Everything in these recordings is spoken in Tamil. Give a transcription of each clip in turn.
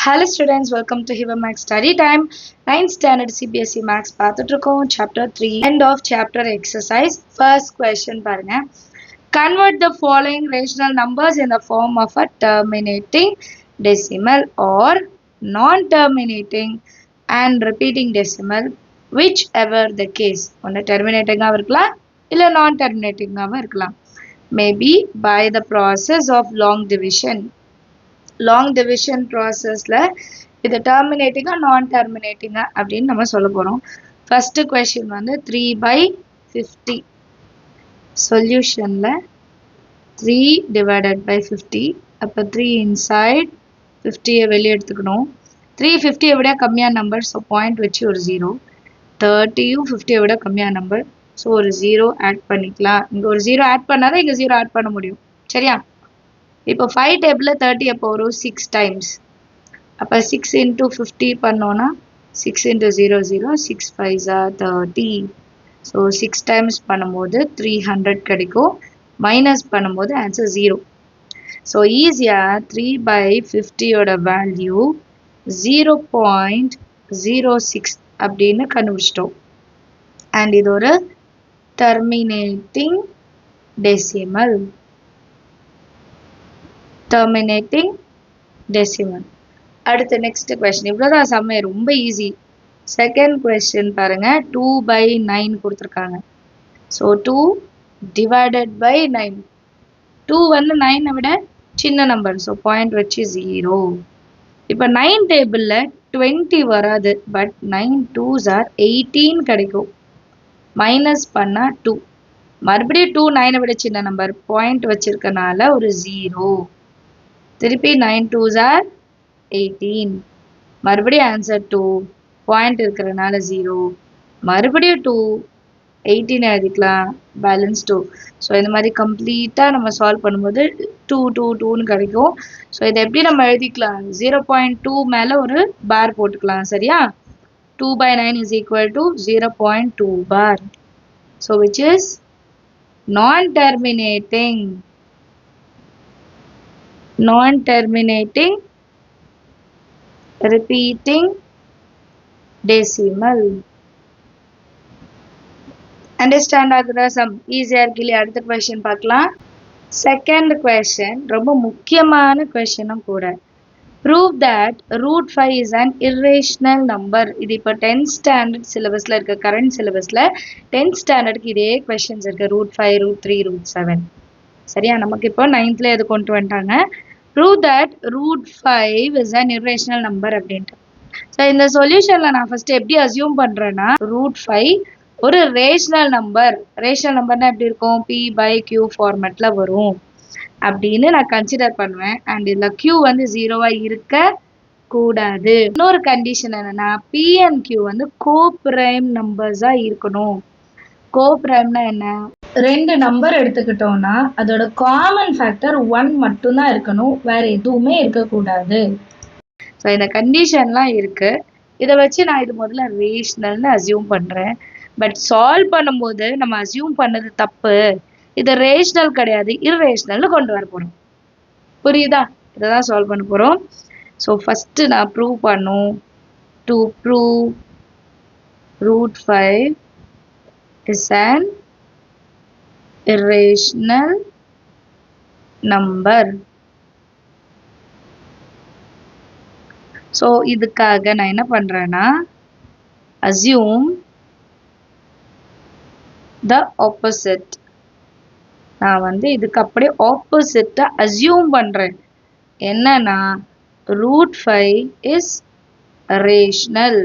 Hello students, welcome to Hiva Max Study Time. 9th Standard CBSE Max பார்த்துட்ருக்கோம். Chapter 3, End of Chapter Exercise. First question பாருங்க. Convert the following rational numbers in the form of a terminating decimal or non-terminating and repeating decimal, whichever the case. ஒன்று terminating-ஆக இருக்கலாம், இல்லை non-terminating-ஆக இருக்கலாம். Maybe by the process of long division. Long division ப்ராசஸில் இது டெர்மினேட்டிங்காக நான் டெர்மினேட்டிங்காக அப்படின்னு நம்ம சொல்ல போகிறோம். ஃபஸ்ட்டு கொஷின் வந்து 3/50. சொல்யூஷனில் 3 divided by 50. அப்போ 3 இன்சைட் 50 வெளியே எடுத்துக்கணும். 350 விட கம்மியான நம்பர், ஸோ பாயிண்ட் வச்சு ஒரு 0. 30யும் 50 விட கம்மியான நம்பர், ஸோ ஒரு 0 ஆட் பண்ணிக்கலாம். இங்கே ஒரு 0 ஆட் பண்ணாதான் இங்கே 0 ஆட் பண்ண முடியும். சரியா? இப்போ 5 டேபிளில் 30 எப்போ வரும்? 6 டைம்ஸ். அப்போ 6 into 50 பண்ணோன்னா 6 into 0 0, 6 5s are 30. So 6 times பண்ணும்போது 300 கிடைக்கும். மைனஸ் பண்ணும்போது ஆன்சர் 0. ஸோ ஈஸியாக 3/50யோட வேல்யூ 0.06 அப்படின்னு கண்டுபிடிச்சிட்டோம். அண்ட் இது ஒரு டெர்மினேட்டிங் டெசிமல். terminating decimal. அடுத்து next question. இவ்வளோதான் சம்மே, ரொம்ப ஈஸி. செகண்ட் கொஸ்டின் பாருங்க. 2/9 கொடுத்துருக்காங்க. So 2 divided by 9. 2 வந்து 9 விட சின்ன நம்பர், ஸோ பாயிண்ட் வச்சு 0. இப்போ 9 டேபிளில் 20 வராது, பட் 9 2s are 18 கிடைக்கும். மைனஸ் பண்ணால் 2. மறுபடியும் 2 9 விட சின்ன நம்பர், பாயிண்ட் வச்சிருக்கனால ஒரு 0. திருப்பி 9 2s are 18. மறுபடியும் ஆன்சர் 2. பாயிண்ட் இருக்கிறனால 0. மறுபடியும் 2. 18 எழுதிக்கலாம். பேலன்ஸ் 2. ஸோ இந்த மாதிரி கம்ப்ளீட்டாக நம்ம சால்வ் பண்ணும்போது 2 2 2ன்னு கிடைக்கும். ஸோ இதை எப்படி நம்ம எழுதிக்கலாம்? 0.2 மேலே ஒரு பார் போட்டுக்கலாம். சரியா? 2/9 is equal to 0.2 bar. So which is non-terminating. Non-terminating repeating decimal. Understand ஆகுதா? சம் ஈஸியாக இருக்கு இல்லையா? அடுத்த கொஸ்டின் பார்க்கலாம். செகண்ட் கொஸ்டின் ரொம்ப முக்கியமான கொஸ்டினும் கூட. Prove that √5 is an irrational number. இது இப்போ 10th ஸ்டாண்டர்ட் சிலபஸில் இருக்க, கரண்ட் சிலபஸில் 10th ஸ்டாண்டர்டுக்கு இதே கொஸ்டின்ஸ் இருக்குது. √5, √3, √7. சரியா? நமக்கு இப்போ 9th எது கொண்டு வந்துட்டாங்க. Prove that √5 is an irrational number அப்படின்ட்டு. ஸோ இந்த சொல்யூஷனில் நான் ஃபஸ்ட்டு எப்படி அசியூம் பண்ணுறேன்னா, √5 ஒரு ரேஷனல் நம்பர். ரேஷனல் நம்பர்னா எப்படி இருக்கும்? P/Q ஃபார்மேட்டில் வரும் அப்படின்னு நான் கன்சிடர் பண்ணுவேன். அண்ட் இதில் Q வந்து 0வாக இருக்க கூடாது. இன்னொரு கண்டிஷன் என்னன்னா, P and Q வந்து கோப்ரைம் நம்பர்ஸாக இருக்கணும். கோப்ரைம்னா என்ன? 2 நம்பர் எடுத்துக்கிட்டோம்னா அதோட காமன் ஃபேக்டர் 1 மட்டும்தான் இருக்கணும், வேற எதுவுமே இருக்கக்கூடாது. ஸோ இந்த கண்டிஷன்லாம் இருக்கு. இதை வச்சு நான் இது முதல்ல ரேஷனல்னு அசியூம் பண்ணுறேன். பட் சால்வ் பண்ணும்போது நம்ம அசியூம் பண்ணது தப்பு. இது ரேஷனல் கிடையாது, இர்ரேஷனல்னு கொண்டு வர போகிறோம். புரியுதா? இதை தான் சால்வ் பண்ண போகிறோம். ஸோ ஃபஸ்ட்டு நான் ப்ரூவ் பண்ணும். To prove √5 is an irrational number. So இதுக்காக நான் என்ன பண்ணுறேன்னா, assume the opposite. நான் வந்து இதுக்கு அப்படியே ஆப்போசிட்டை அசியூம் பண்ணுறேன். என்னன்னா, √5 is rational.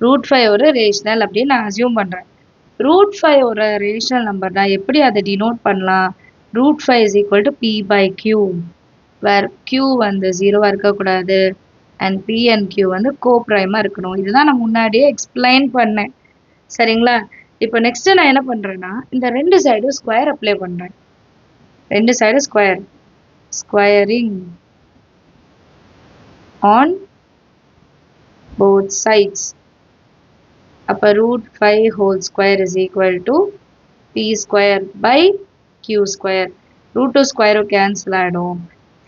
√5 ஒரு ரேஷனல் அப்படின்னு நான் அசியூம் பண்ணுறேன். √5 ஒரு ரேஷனல் நம்பர் தான். எப்படி அதை டினோட் பண்ணலாம்? √5 is equal to P/Q, where Q வந்து 0வாக இருக்கக்கூடாது அண்ட் P and Q வந்து கோப்ரைமாக இருக்கணும். இதுதான் நான் முன்னாடியே எக்ஸ்பிளைன் பண்ணேன். சரிங்களா? இப்போ நெக்ஸ்ட்டு நான் என்ன பண்ணுறேன்னா, இந்த 2 சைடும் ஸ்கொயர் அப்ளை பண்ணுறேன். 2 சைடும் square. Squaring on both sides. அப்போ √5 whole square is equal to P square by Q square. √2 ஸ்கொயரும் cancel ஆகிடும்.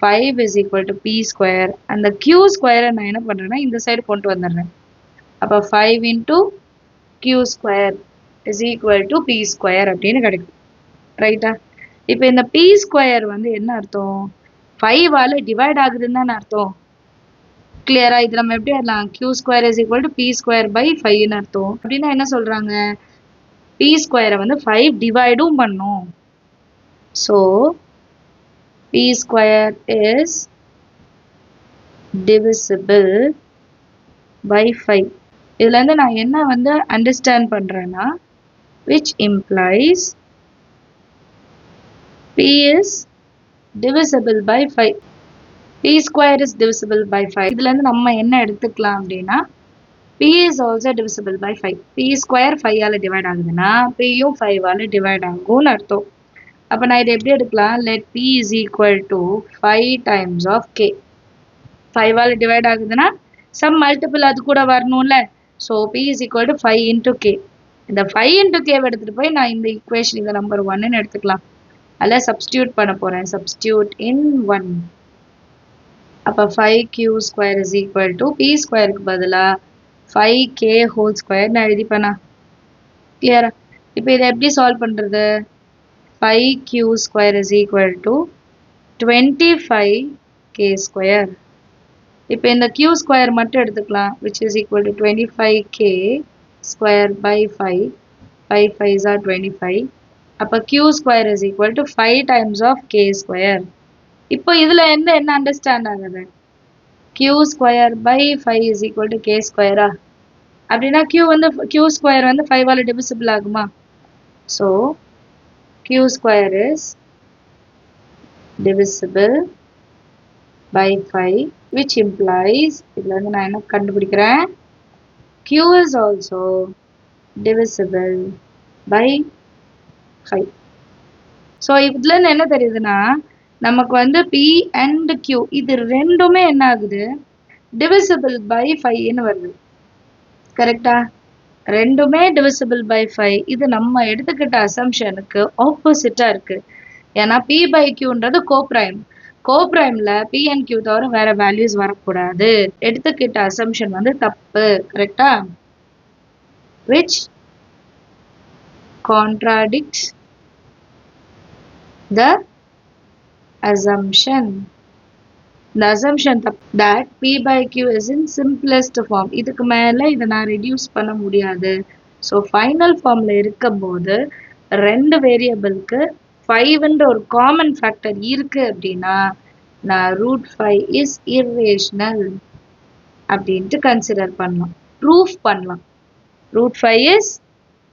5 is equal to p square. And the q square நான் என்ன பண்றேன்னா இந்த சைடு கொண்டு வந்துடுறேன். அப்போ 5 into q square is equal to p square அப்படின்னு கிடைக்கும். ரைட்டா? இப்போ இந்த p square வந்து என்ன அர்த்தம்? 5 ஆல டிவைட் ஆகுதுன்னு தானே அர்த்தம். கிளியரா? இது நம்ம எப்படி எழுதலாம்? q square is equal to p square by 5 ன்னு அர்த்தம். அப்படின்னா என்ன சொல்றாங்க? p square வந்து 5 டிவைடும் பண்ணும். So p square is divisible by 5. இதுல இருந்து நான் என்ன வந்து அண்டர்ஸ்டாண்ட் பண்றேன்னா, which implies p is divisible by 5. p square is divisible by 5. இதுல இருந்து நம்ம என்ன எடுத்துக்கலாம் அப்படின்னா, p is also divisible by 5. p square 5 ஆல டிவைட் ஆகுதுன்னா p யும் 5 ஆல டிவைட் ஆகும்னு அர்த்தம். அப்ப நான் இதை எப்படி எடுக்கலாம்? let p is equal to 5 times of k. 5 ஆல டிவைட் ஆகுதுன்னா சம் மல்டிபிள் அது கூட வரணும்ல. So p is equal to 5 into k. இந்த 5 into k எடுத்துட்டு போய் நான் இந்த ஈக்குவேஷன் இந்த நம்பர் 1ன்னு எடுத்துக்கலாம். அதில் சப்ஸ்டியூட் பண்ண போறேன். சப்ஸ்டியூட் இன் 1. அப்போ 5q square is equal to p ஸ்கொயருக்கு பதிலாக 5k whole square நான் எழுதிப்பேனா? கிளியரா? இப்போ இதை எப்படி சால்வ் பண்றது? 5q square is equal to 25k square. இப்போ இந்த q square மட்டும் எடுத்துக்கலாம், which is equal to 25k square by 5. 5 5s are 25. அப்போ q square is equal to 5 times of k square. இப்போ இதுல என்ன அண்டர்ஸ்டாண்ட் ஆகுது? q square by 5 is equal to k square. அப்படின்னா q square வந்து 5 ஆல டிவிசிபிள் ஆகுமா? So q square is divisible by 5, which implies இதுல இருந்து நான் என்ன கண்டுபிடிக்கிறேன்? q is also divisible by 5. So இதுல இருந்து என்ன தெரியுதுன்னா, நமக்கு வந்து p and q இது ரெண்டுமே என்ன ஆகுது? divisible by 5ன்னு வருது. கரெக்டா? ரெண்டுமே divisible by 5. இது நம்ம எடுத்துக்கிட்ட அசம்ஷனுக்கு ஆப்போசிட்டா இருக்கு. ஏன்னா p by qன்றது கோப்ரைம். கோப்ரைம்ல p and q தவிர வேற வேல்யூஸ் வரக்கூடாது. எடுத்துக்கிட்ட அசம்ஷன் வந்து தப்பு. கரெக்டா? which contradicts the assumption. The assumption that p by q is in simplest form. இதுக்கு மேல இதை நான் ரெடியூஸ் பண்ண முடியாது. ஸோ ஃபைனல் ஃபார்ம்ல இருக்கும்போது ரெண்டு வேரியபிளுக்கு 5ன்ற ஒரு காமன் ஃபேக்டர் இருக்கு அப்படின்னா நான் √5 is irrational அப்படின்ட்டு கன்சிடர் பண்ணலாம், ப்ரூஃப் பண்ணலாம். √5 is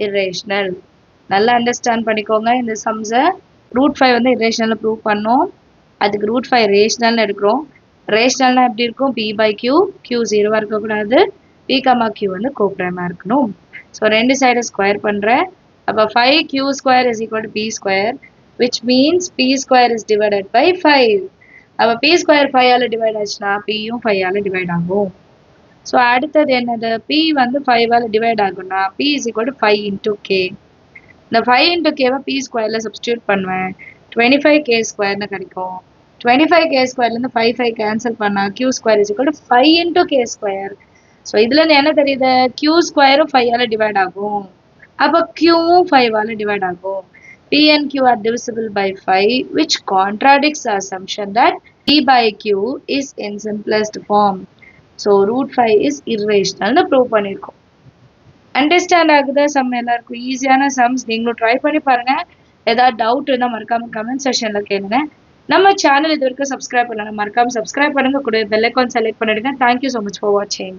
irrational. நல்லா அண்டர்ஸ்டாண்ட் பண்ணிக்கோங்க இந்த சம்ஸை. √5 வந்து irrational ப்ரூவ் பண்ணோம். அதுக்கு √5 ரேஷனல்னு எடுக்கிறோம். ரேஷனல்னா எப்படி இருக்கும்? p by q, q 0வா இருக்கக்கூடாது, p, q வந்து கோப்ரைமா இருக்கணும். ஸோ ரெண்டு சைடை ஸ்கொயர் பண்ணுறேன். அப்போ 5q square is equal to p square, which means p square is divided by 5. அப்போ p square 5 ஆல டிவைட் ஆச்சுன்னா p யும் 5 ஆல டிவைட் ஆகும். ஸோ அடுத்தது என்னது? p வந்து 5 ஆல டிவைட் ஆகும்னா p is equal to 5 into k. இந்த 5 into k-வை p ஸ்கொயரில் சப்ஸ்டியூட் பண்ணுவேன். 25k ஸ்கொயர்னு கிடைக்கும். 25k ஸ்கொயர்லேருந்து 5 கேன்சல் பண்ணால் q square is equal to 5 into k square. So இதுலேருந்து என்ன தெரியுது? q ஸ்கொயரும் 5 ஆல டிவைட் ஆகும். அப்போ qவும் 5 ஆல டிவைட் ஆகும். p and q are divisible by 5, which contradicts the assumption that p by q is in simplest form. So √5 is irrational prove பண்ணியிருக்கோம். அண்டர்ஸ்டாண்ட் ஆகுதா? சம் எல்லாருக்கும் ஈஸியான சம்ஸ். நீங்களும் ட்ரை பண்ணி பாருங்க. ஏதாவது டவுட் இருந்தால் மறக்காம கமெண்ட் செக்ஷன்ல கேளுங்க. நம்ம சேனல் இது வரைக்கும் சப்ஸ்கிரைப் பண்ணலாம், மறக்காம சப்ஸ்கிரைப் பண்ணுங்க. கூட பெல் ஐகான் செலக்ட் பண்ணிடுங்க. தேங்க்யூ ஸோ மச் ஃபார் வாட்சிங்.